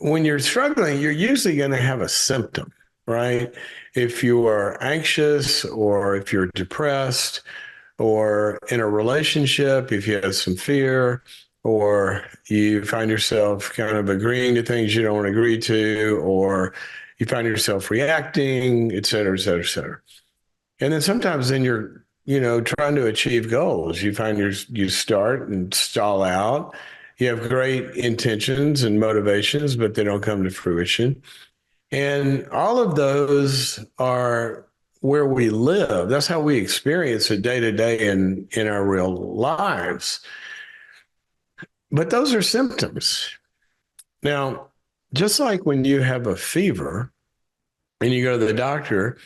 when you're struggling, you're usually going to have a symptom, right? If you are anxious or if you're depressed or in a relationship, if you have some fear or you find yourself kind of agreeing to things you don't agree to, or you find yourself reacting, et cetera, et cetera, et cetera. And then sometimes then you're, trying to achieve goals. You find you start and stall out. You have great intentions and motivations, but they don't come to fruition. And all of those are where we live. That's how we experience it day to day in our real lives. But those are symptoms. Now, just like when you have a fever and you go to the doctor,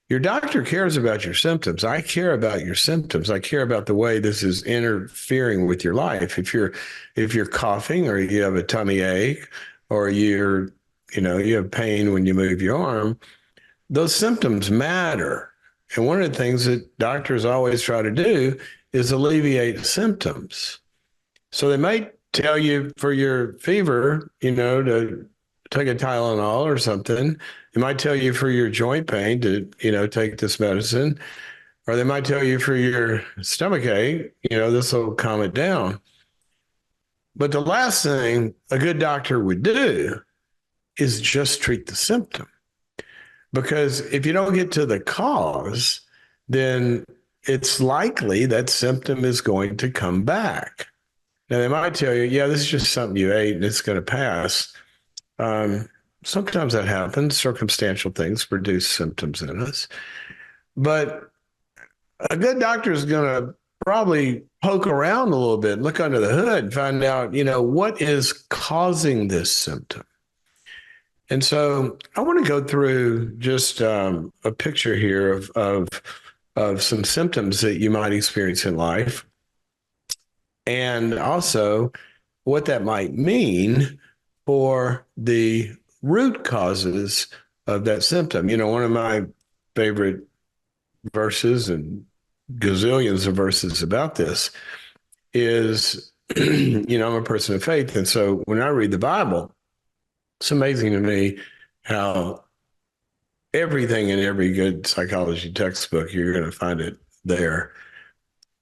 your doctor cares about your symptoms. I care about your symptoms. I care about the way this is interfering with your life. If you're coughing or you have a tummy ache or you have pain when you move your arm, those symptoms matter. And one of the things that doctors always try to do is alleviate symptoms. So they might tell you for your fever, to take a Tylenol or something. They might tell you for your joint pain to, take this medicine. Or they might tell you for your stomach ache, this will calm it down. But the last thing a good doctor would do is just treat the symptom. Because if you don't get to the cause, then it's likely that symptom is going to come back. Now, they might tell you, yeah, this is just something you ate and it's going to pass. Sometimes that happens. Circumstantial things produce symptoms in us. But a good doctor is going to probably poke around a little bit, look under the hood, and find out, what is causing this symptom. And so I want to go through just a picture here of some symptoms that you might experience in life, and also what that might mean for the root causes of that symptom. One of my favorite verses and gazillions of verses about this is, I'm a person of faith. And so when I read the Bible, it's amazing to me how everything in every good psychology textbook, you're going to find it there.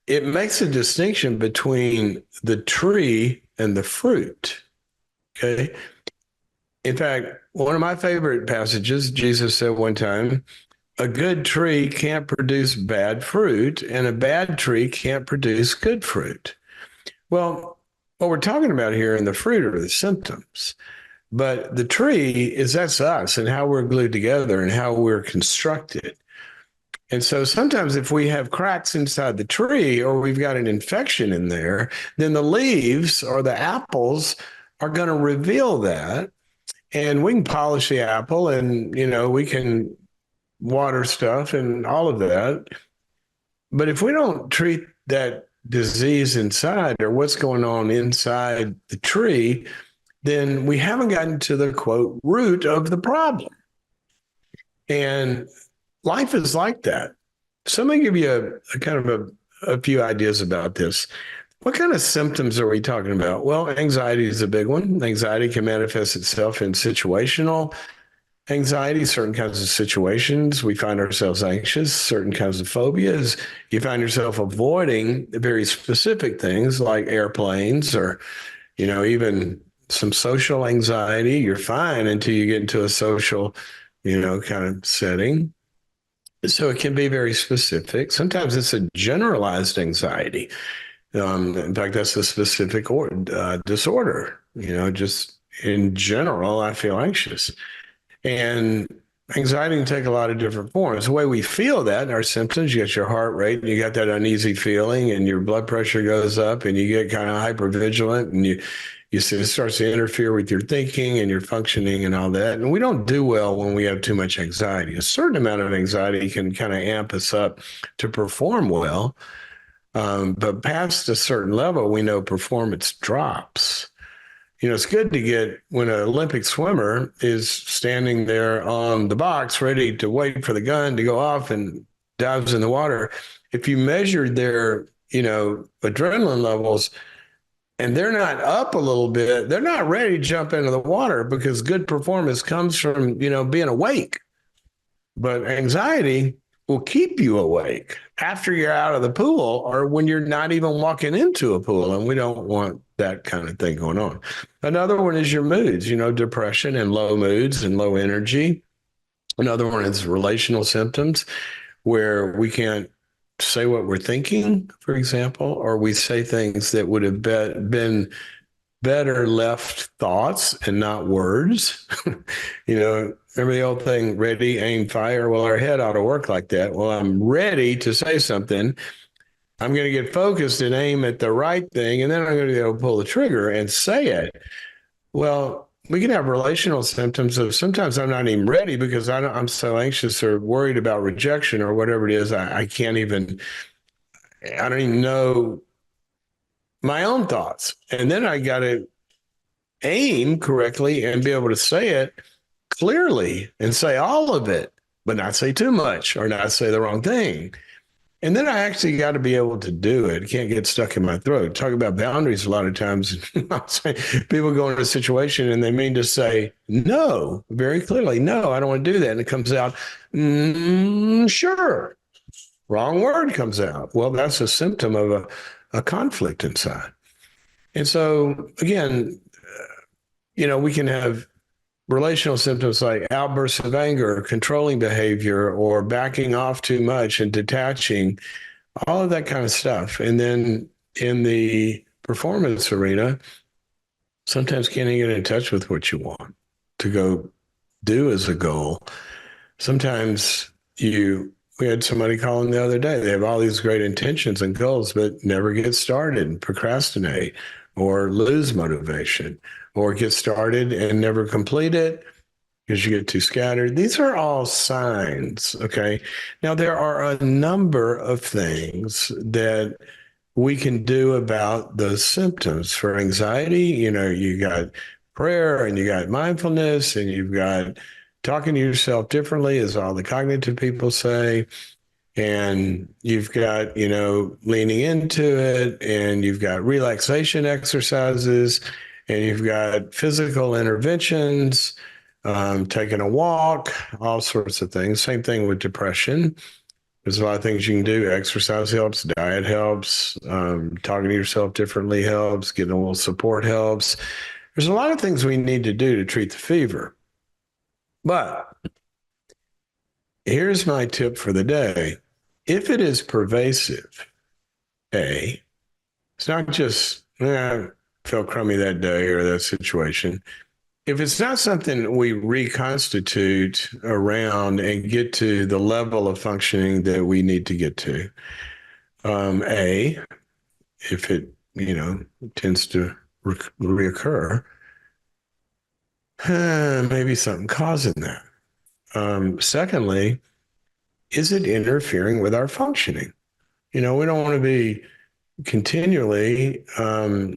It makes a distinction between the tree and the fruit. Okay. In fact, one of my favorite passages, Jesus said one time, a good tree can't produce bad fruit, and a bad tree can't produce good fruit. Well, what we're talking about here in the fruit are the symptoms. But the tree that's us and how we're glued together and how we're constructed. And so sometimes if we have cracks inside the tree or we've got an infection in there, then the leaves or the apples are going to reveal that. And we can polish the apple and, we can water stuff and all of that. But if we don't treat that disease inside or what's going on inside the tree, then we haven't gotten to the quote root of the problem. And life is like that. So let me give you a kind of a few ideas about this. What kind of symptoms are we talking about? Well, anxiety is a big one. Anxiety can manifest itself in situational anxiety, certain kinds of situations. We find ourselves anxious, certain kinds of phobias. You find yourself avoiding very specific things like airplanes or, even some social anxiety. You're fine until you get into a social, kind of setting. So it can be very specific. Sometimes it's a generalized anxiety. In fact, that's a specific disorder. Just in general, I feel anxious. And anxiety can take a lot of different forms. The way we feel that, our symptoms, you get your heart rate, and you got that uneasy feeling, and your blood pressure goes up, and you get kind of hypervigilant, and you see it starts to interfere with your thinking and your functioning and all that. And we don't do well when we have too much anxiety. A certain amount of anxiety can kind of amp us up to perform well. But past a certain level, we know performance drops. It's good to get when an Olympic swimmer is standing there on the box, ready to wait for the gun to go off and dives in the water. If you measured their, adrenaline levels, and they're not up a little bit, they're not ready to jump into the water because good performance comes from, being awake. But anxiety will keep you awake after you're out of the pool or when you're not even walking into a pool. And we don't want that kind of thing going on. Another one is your moods, depression and low moods and low energy. Another one is relational symptoms where we can't say what we're thinking, for example, or we say things that would have been better left thoughts and not words. Remember the old thing, ready, aim, fire? Well, our head ought to work like that. Well, I'm ready to say something. I'm going to get focused and aim at the right thing, and then I'm going to go pull the trigger and say it. Well, we can have relational symptoms of sometimes I'm not even ready because I'm so anxious or worried about rejection or whatever it is. I don't even know my own thoughts. And then I got to aim correctly and be able to say it clearly and say all of it, but not say too much or not say the wrong thing. And then I actually got to be able to do it. It can't get stuck in my throat. Talk about boundaries a lot of times. People go into a situation and they mean to say no very clearly. No, I don't want to do that. And it comes out, sure. Wrong word comes out. Well, that's a symptom of a conflict inside. And so, again, we can have relational symptoms like outbursts of anger, controlling behavior, or backing off too much and detaching, all of that kind of stuff. And then in the performance arena, sometimes can't even get in touch with what you want to go do as a goal. Sometimes we had somebody calling the other day. They have all these great intentions and goals, but never get started and procrastinate or lose motivation or get started and never complete it because you get too scattered. These are all signs, okay? Now, there are a number of things that we can do about those symptoms. For anxiety, you got prayer and you got mindfulness and you've got talking to yourself differently, as all the cognitive people say. And you've got, leaning into it, and you've got relaxation exercises, and you've got physical interventions, taking a walk, all sorts of things. Same thing with depression. There's a lot of things you can do. Exercise helps, diet helps, talking to yourself differently helps, getting a little support helps. There's a lot of things we need to do to treat the fever. But here's my tip for the day. If it is pervasive, it's not just, I felt crummy that day or that situation. If it's not something we reconstitute around and get to the level of functioning that we need to get to, if it, tends to reoccur, maybe something causing that. Secondly, is it interfering with our functioning? We don't want to be continually, I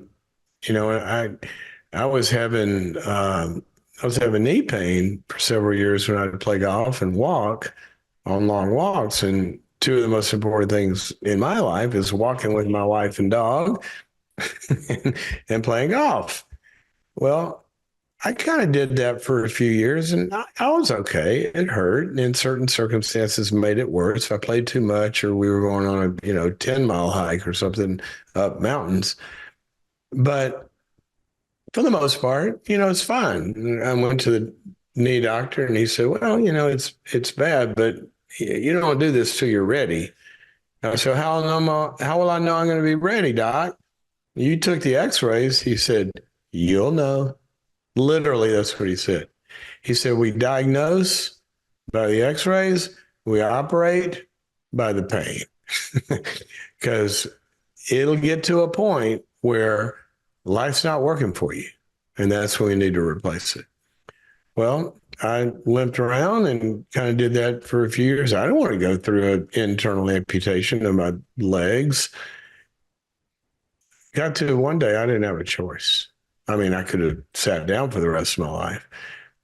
was having knee pain for several years when I'd play golf and walk on long walks. And two of the most important things in my life is walking with my wife and dog and playing golf. Well, I kind of did that for a few years and I was okay. It hurt. And in certain circumstances made it worse. If I played too much or we were going on a, 10-mile hike or something up mountains. But for the most part, it's fine. I went to the knee doctor and he said, well, it's bad, but you don't do this till you're ready. I said, how will I know I'm going to be ready, doc? You took the x-rays. He said, you'll know. Literally, that's what he said. He said, we diagnose by the x-rays, we operate by the pain. Because it'll get to a point where life's not working for you. And that's when we need to replace it. Well, I limped around and kind of did that for a few years. I don't want to go through an internal amputation of my legs. Got to one day, I didn't have a choice. I mean, I could have sat down for the rest of my life,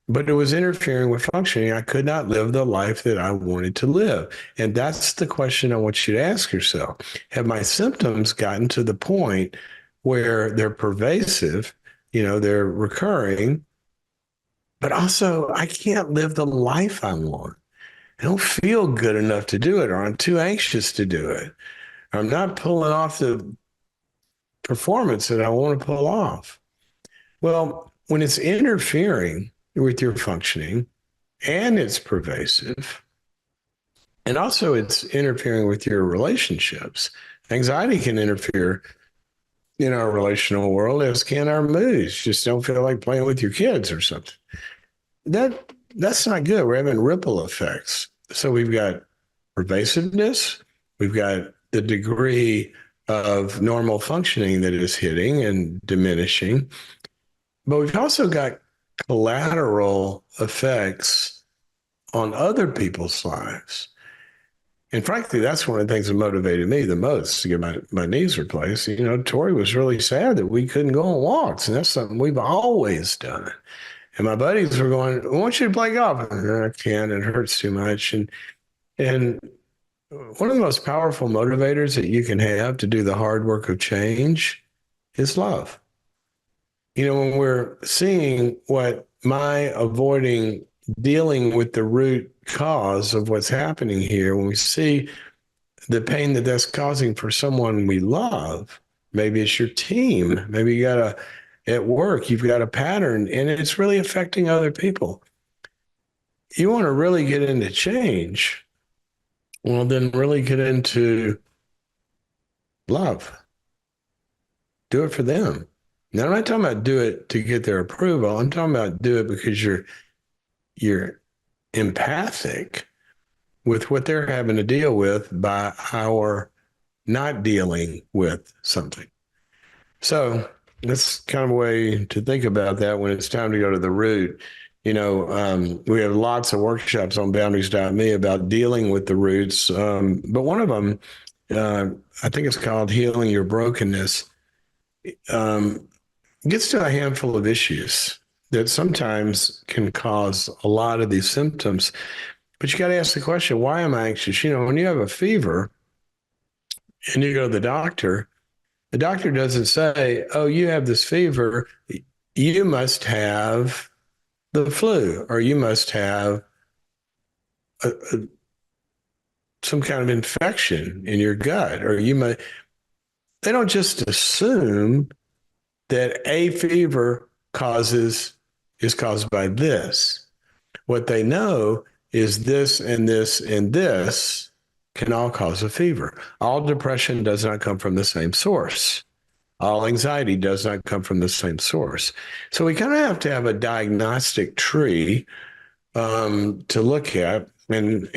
but it was interfering with functioning. I could not live the life that I wanted to live. And that's the question I want you to ask yourself. Have my symptoms gotten to the point where they're pervasive, they're recurring, but also I can't live the life I want. I don't feel good enough to do it, or I'm too anxious to do it. I'm not pulling off the performance that I want to pull off. Well, when it's interfering with your functioning and it's pervasive, and also it's interfering with your relationships, anxiety can interfere in our relational world, as can our moods. Just don't feel like playing with your kids or something. That's not good. We're having ripple effects. So we've got pervasiveness, we've got the degree of normal functioning that is hitting and diminishing, but we've also got collateral effects on other people's lives. And frankly, that's one of the things that motivated me the most to get my knees replaced. Tori was really sad that we couldn't go on walks, and that's something we've always done. And my buddies were going, I want you to play golf. I can't, it hurts too much. And one of the most powerful motivators that you can have to do the hard work of change is love. When we're seeing what my avoiding dealing with the root cause of what's happening here, when we see the pain that that's causing for someone we love, maybe it's your team, maybe at work, you've got a pattern and it's really affecting other people. You want to really get into change. Well, then really get into love. Do it for them. Now, I'm not talking about do it to get their approval. I'm talking about do it because you're empathic with what they're having to deal with by our not dealing with something. So that's kind of a way to think about that when it's time to go to the root. We have lots of workshops on boundaries.me about dealing with the roots. But one of them, I think it's called Healing Your Brokenness, gets to a handful of issues that sometimes can cause a lot of these symptoms. But you got to ask the question, why am I anxious? When you have a fever and you go to the doctor doesn't say, oh, you have this fever, you must have the flu, or you must have some kind of infection in your gut, or they don't just assume that a fever is caused by this. What they know is this and this and this can all cause a fever. All depression does not come from the same source. All anxiety does not come from the same source. So we kind of have to have a diagnostic tree to look at. And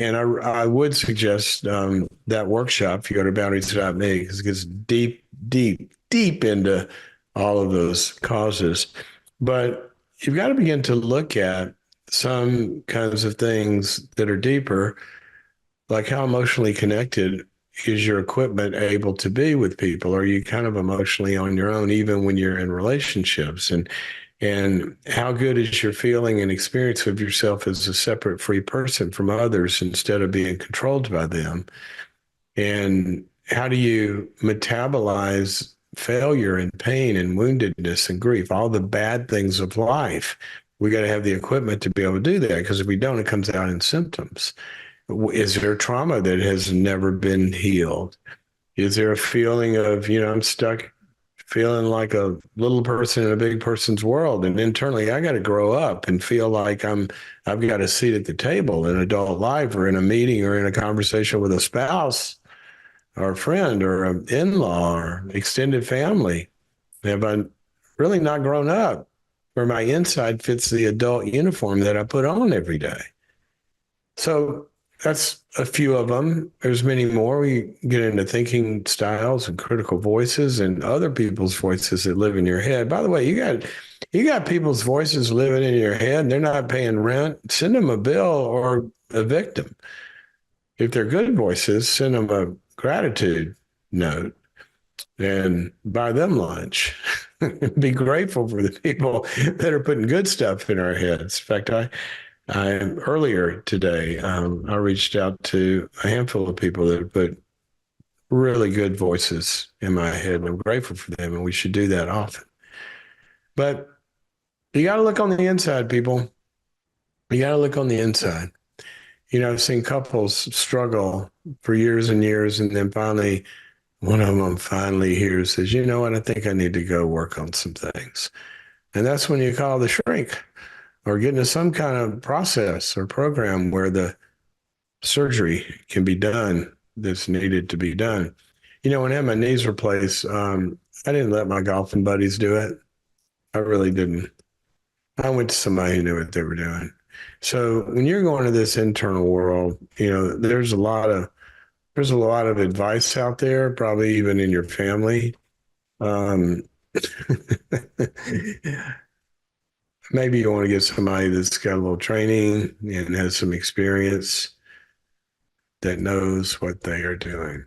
I would suggest that workshop, if you go to boundaries.me, because it gets deep, deep, deep into all of those causes. But you've got to begin to look at some kinds of things that are deeper, like how emotionally connected is your equipment able to be with people? Are you kind of emotionally on your own, even when you're in relationships? And how good is your feeling and experience of yourself as a separate, free person from others instead of being controlled by them? And how do you metabolize failure and pain and woundedness and grief, all the bad things of life? We got to have the equipment to be able to do that, because if we don't, it comes out in symptoms. Is there trauma that has never been healed? Is there a feeling of, I'm stuck feeling like a little person in a big person's world, and internally I got to grow up and feel like I've got a seat at the table in adult life, or in a meeting, or in a conversation with a spouse or a friend or an in-law or extended family? Have I really not grown up where my inside fits the adult uniform that I put on every day? So that's a few of them. There's many more. We get into thinking styles and critical voices and other people's voices that live in your head. By the way, you got people's voices living in your head and they're not paying rent. Send them a bill or evict them. If they're good voices, send them a gratitude note and buy them lunch. Be grateful for the people that are putting good stuff in our heads. In fact, I earlier today, I reached out to a handful of people that put really good voices in my head, and I'm grateful for them, and we should do that often. But you got to look on the inside, people. You got to look on the inside. I've seen couples struggle for years and years, and then finally, one of them finally here says, "You know what? I think I need to go work on some things." And that's when you call the shrink or get into some kind of process or program where the surgery can be done that's needed to be done. When I had my knees replaced, I didn't let my golfing buddies do it. I really didn't. I went to somebody who knew what they were doing. So when you're going to this internal world, there's a lot of advice out there, probably even in your family. Um, Maybe you want to get somebody that's got a little training and has some experience that knows what they are doing.